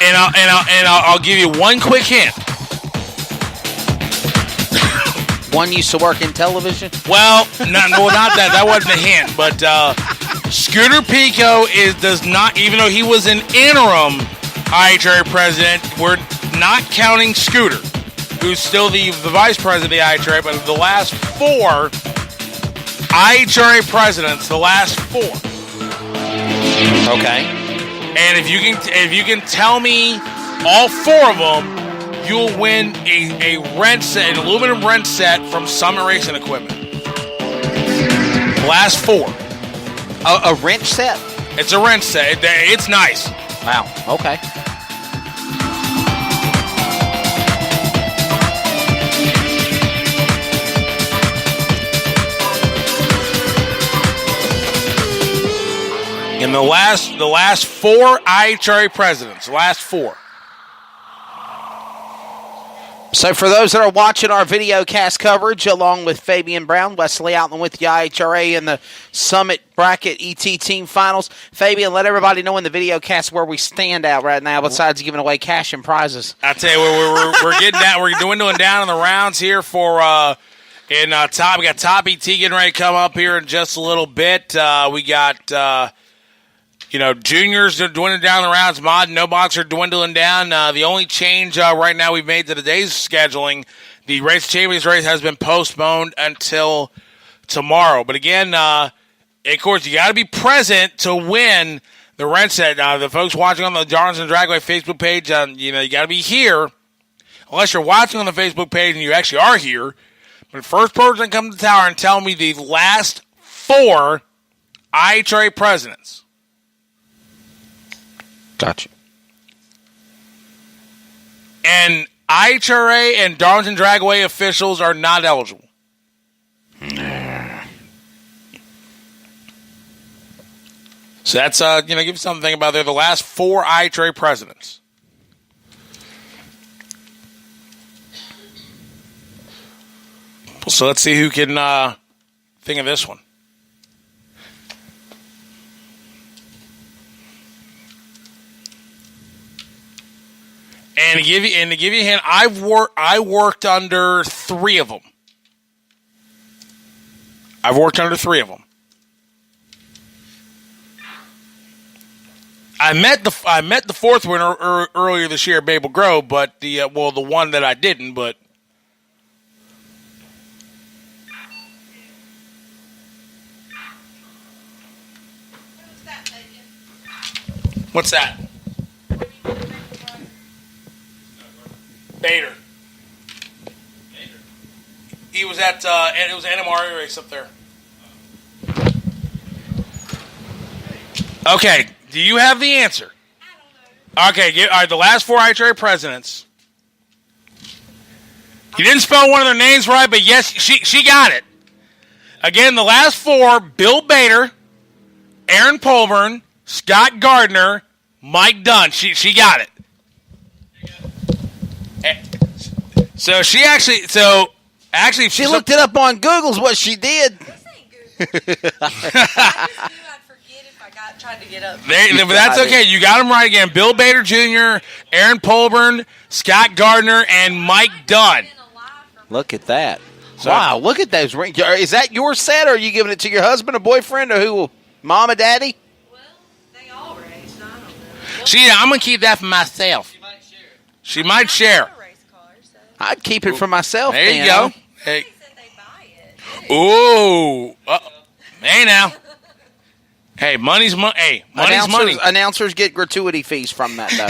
I'll give you one quick hint. One used to work in television? Well, not that. That wasn't a hint. But Scooter Pico does not, even though he was an interim IHRA president, we're not counting Scooter, who's still the vice president of the IHRA, but the last 4 IHRA presidents, the last 4. Okay. And if you can tell me all 4 of them, you'll win a rent set, an aluminum rent set from Summit Racing Equipment. Last 4. A wrench set? It's a wrench set. It's nice. Wow. Okay. In the last 4 IHRA presidents, last 4. So for those that are watching our video cast coverage, along with Fabian Brown, Wesley Outland with the IHRA in the Summit Bracket ET Team Finals. Fabian, let everybody know in the video cast where we stand out right now, besides giving away cash and prizes. I tell you, we're getting down. We're dwindling down in the rounds here for top. We got Top ET getting ready to come up here in just a little bit. We got. Juniors are dwindling down the rounds. Mod and No Box are dwindling down. The only change right now we've made to today's scheduling, the Race Champions race has been postponed until tomorrow. But again, of course, you got to be present to win the rent set. The folks watching on the Darlington Dragway Facebook page, you got to be here. Unless you're watching on the Facebook page and you actually are here. But first person to come to the tower and tell me the last 4 IHRA presidents. Gotcha. And IHRA and Darlington Dragway officials are not eligible. So that's, give you something to think about there. The last 4 IHRA presidents. So let's see who can think of this one. And to give you a hint, I worked under 3 of them. I've worked under 3 of them. I met the 4th one earlier this year at Babel Grove, but the one that I didn't. But what's that? Bader. He was at it was an NMRA race up there. Okay, do you have the answer? Okay, all right. The last 4 IHRA presidents. You didn't spell one of their names right, but yes, she got it. Again, the last 4: Bill Bader, Aaron Polburn, Scott Gardner, Mike Dunn. She got it. So she actually looked it up on Google's what she did. This ain't Google. I just knew I'd forget if I tried to get up. But that's okay. You got them right again. Bill Bader Jr., Aaron Polburn, Scott Gardner, and Mike Dunn. Look at that. Wow, look at those rings. Is that your set, or are you giving it to your husband, or boyfriend, or who? Mom or daddy? Well, they all race. I don't know. I'm going to keep that for myself. She might share. I'd keep it for myself. There you go. Hey. Ooh. Hey now. Hey, money's money. Hey, money's money. Announcers get gratuity fees from that, though.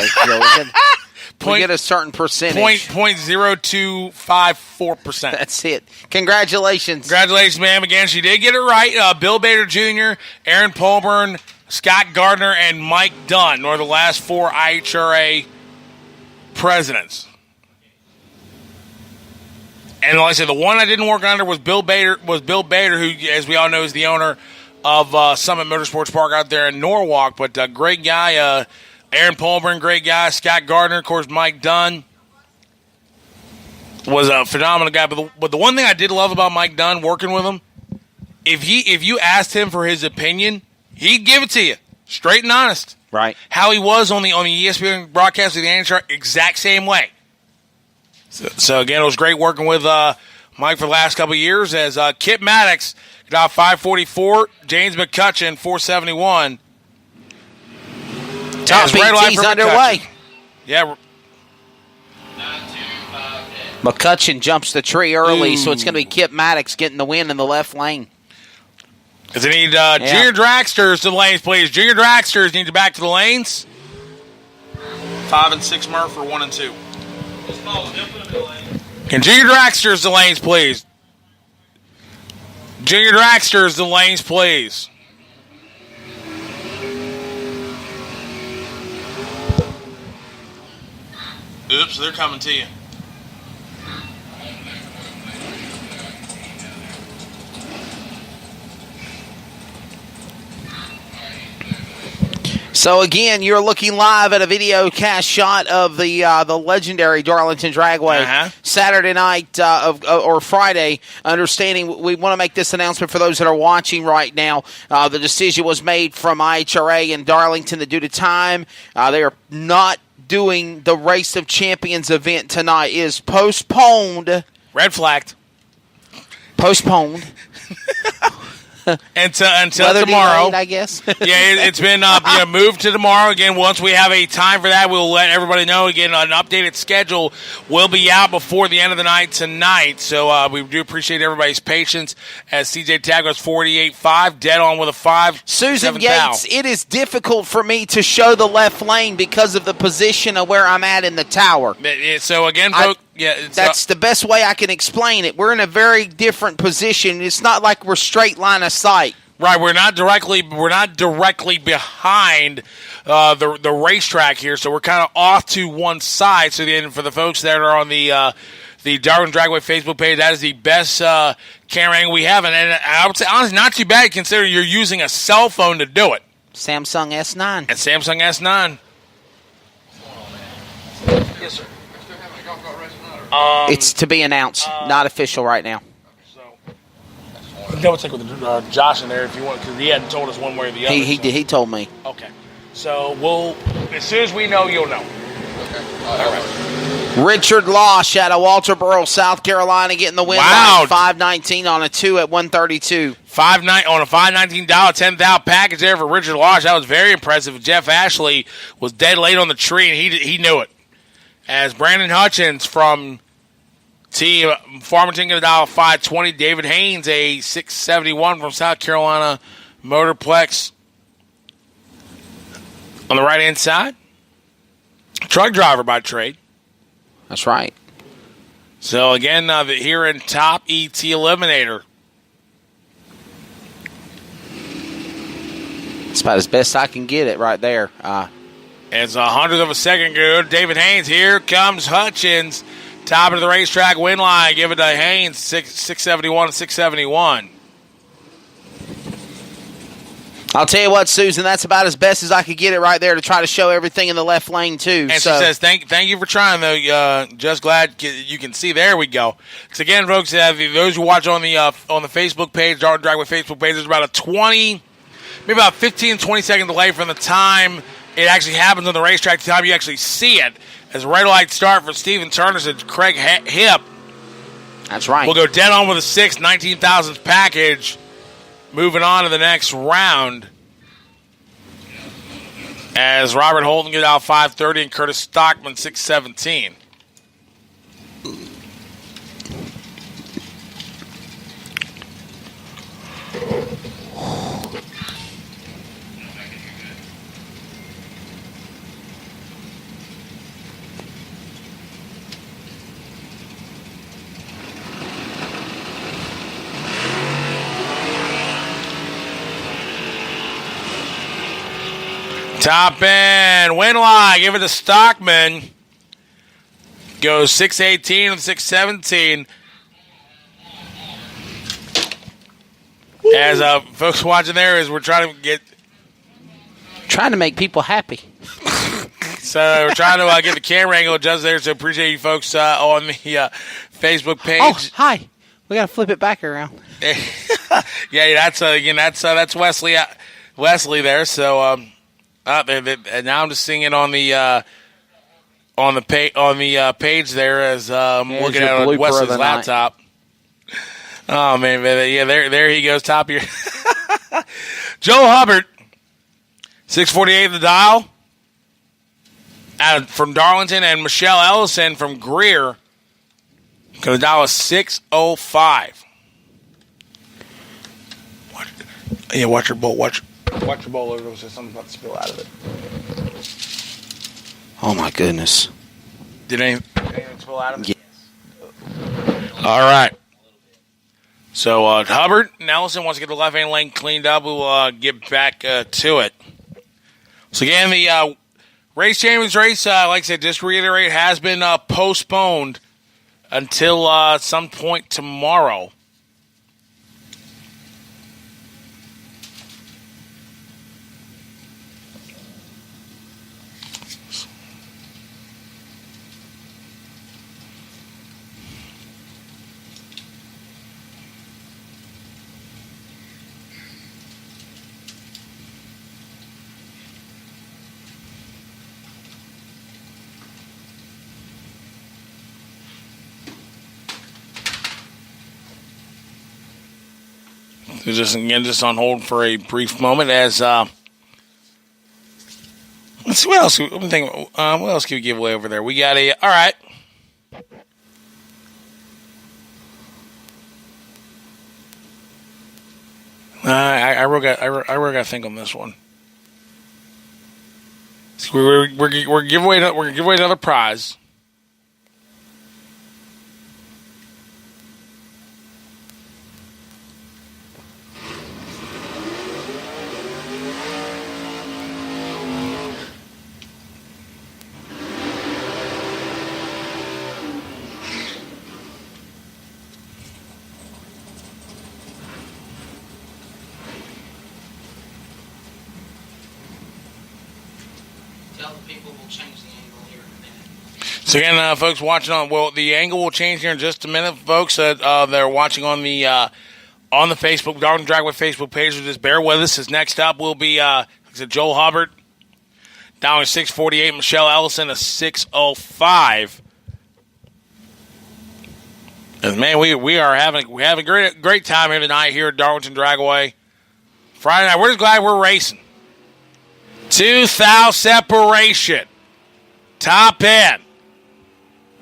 We get a certain percentage. 0.0254%. That's it. Congratulations. Congratulations, ma'am. Again, she did get it right. Bill Bader Jr., Aaron Polburn, Scott Gardner, and Mike Dunn are the last 4 IHRA presidents. And like I said, the one I didn't work under was Bill Bader, who, as we all know, is the owner of Summit Motorsports Park out there in Norwalk. But great guy. Aaron Polburn, great guy. Scott Gardner, of course, Mike Dunn was a phenomenal guy. But the one thing I did love about Mike Dunn, working with him, if you asked him for his opinion, he'd give it to you, straight and honest. Right. How he was on the ESPN broadcast of the NHL, exact same way. So again, it was great working with Mike for the last couple of years. As Kip Maddox got 544, James McCutcheon 471. Top ET's underway. Yeah. McCutcheon jumps the tree early, so it's going to be Kip Maddox getting the win in the left lane. Because they need Junior Dragsters to the lanes, please. Junior Dragsters need to back to the lanes. 5 and 6 Murph for 1 and 2. Can Junior Dragsters the lanes, please? Junior Dragsters the lanes, please. Oops, they're coming to you. So again, you're looking live at a video cast shot of the legendary Darlington Dragway Saturday night or Friday. Understanding, we want to make this announcement for those that are watching right now. The decision was made from IHRA in Darlington that due to time, they are not doing the Race of Champions event tonight. It is postponed. Red flagged. Postponed. until Weather tomorrow, delayed, I guess. Yeah, it's been moved to tomorrow. Again, once we have a time for that, we'll let everybody know. Again, an updated schedule will be out before the end of the night tonight. So we do appreciate everybody's patience. As CJ Tag goes 48-5, dead on with a 5. Susan Yates, it is difficult for me to show the left lane because of the position of where I'm at in the tower. So again, folks. That's the best way I can explain it. We're in a very different position. It's not like we're straight line of sight. Right, we're not directly behind the racetrack here, so we're kind of off to one side. So then, for the folks that are on the Darwin Dragway Facebook page, that is the best camera angle we have, and I would say honestly, not too bad considering you're using a cell phone to do it. Samsung S9. And Samsung S9. Yes, sir. It's to be announced, not official right now. Double check with Josh in there if you want, because he hadn't told us one way or the other. He told me. Okay, so we'll as soon as we know, you'll know. Okay, all right. Richard Losh out of Walterboro, South Carolina, getting the win. Wow, $519 on a 2 at 132. $5.19 on a $519 $10,000 package there for Richard Losh. That was very impressive. Jeff Ashley was dead late on the tree, and he knew it. As Brandon Hutchins from Team Farmington got a $520. David Haynes, a $671 from South Carolina Motorplex. On the right-hand side, truck driver by trade. That's right. So, again, here in top ET Eliminator. It's about as best I can get it right there. As a 100th of a second ago, David Haynes. Here comes Hutchins. Top of the racetrack win line. Give it to Haynes, 671 and 671. I'll tell you what, Susan, that's about as best as I could get it right there to try to show everything in the left lane, too. And she says, thank you for trying, though. Just glad you can see. There we go. So, again, folks, those who watch on the Facebook page, Darwin Dragway Facebook page, there's about maybe about 15, 20-second delay from the time it actually happens on the racetrack to the time you actually see it. As a red light start for Stephen Turner and Craig Hip. That's right. We'll go dead on with a 19,000 package. Moving on to the next round. As Robert Holden gets out 530 and Curtis Stockman 617. Top end, win line, give it to Stockman. Goes 618 and 617. As folks watching there, as we're trying to make people happy. So we're trying to get the camera angle adjusted there. So appreciate you folks on the Facebook page. Oh, hi. We got to flip it back around. Yeah, that's Wesley. Wesley there. So. And now I'm just seeing it on the page there as I'm looking at it on Wesley's laptop. Oh man, yeah, there he goes, top here. Joe Hubbard, 648 the dial. From Darlington, and Michelle Ellison from Greer. The dial is 605. Yeah, watch your bowl. Watch your bowl over. There's something about to spill out of it. Oh my goodness! Did anything spill out of it? Yes. All right. So Hubbard and Ellison wants to get the left-hand lane cleaned up. We will get back to it. So again, the race champions race, like I said, just to reiterate, has been postponed until some point tomorrow. Just on hold for a brief moment as let's see what else. Let me think. What else can we give away over there? We got all right. I really got to think on this one. So we're giving away another prize. So again, folks watching the angle will change here in just a minute, folks. They're watching on the Facebook Darwin Dragway Facebook page. So just bear with us. As next up will be like I said, Joel Hubbard down at 648, Michelle Ellison a 605. And man, we are having a great time here tonight here at Darlington Dragway. Friday night, we're just glad we're racing. 2,000 separation, top end.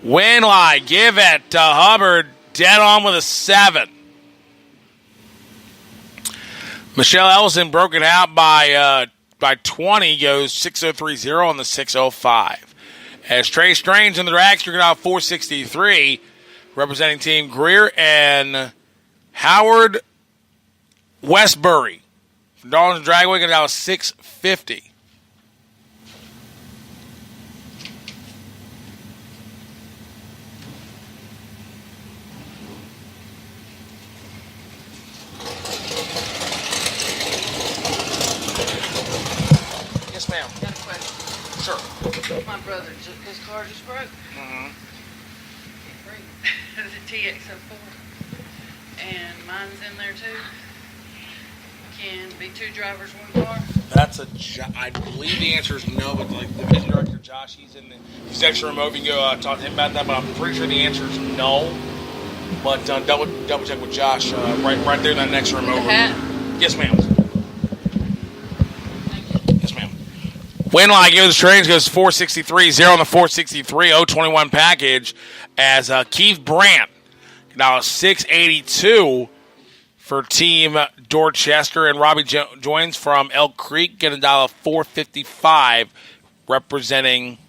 Win line, give it to Hubbard, dead on with a 7. Michelle Ellison broken out by 20, goes 6.030 on the 6.05. As Trey Strange in the dragster got out 4.63, representing Team Greer, and Howard Westbury from Darlington Dragway got out 6.50. Yes, ma'am. Got a question. Sure. My brother, his car just broke. Mm-hmm. The TX04. And mine's in there too. Can be 2 drivers, 1 car? That's I believe the answer is no, but like Division Director Josh, he's in the section remote. You can go talk to him about that, but I'm pretty sure the answer is no. But double check with Josh right there in that next remote. Yes, ma'am. Yes, ma'am. Win line gives the trains goes 463-0 on the 463-021 package as Keith Brandt now 682 for Team Dorchester, and Robbie joins from Elk Creek getting $455 representing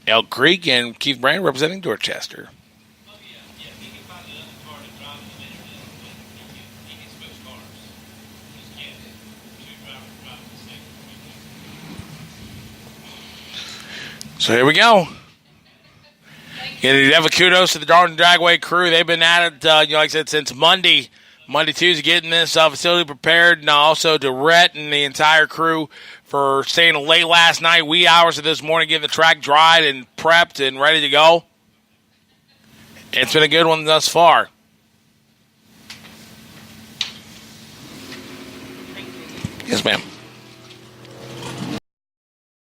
Elk Creek, and Keith Brandt representing Dorchester. So here we go. And have a kudos to the Darlington Dragway crew. They've been at it, like I said, since Monday, Tuesday, getting this facility prepared, and also to Rhett and the entire crew for staying late last night, wee hours of this morning, getting the track dried and prepped and ready to go. It's been a good one thus far. Yes, ma'am.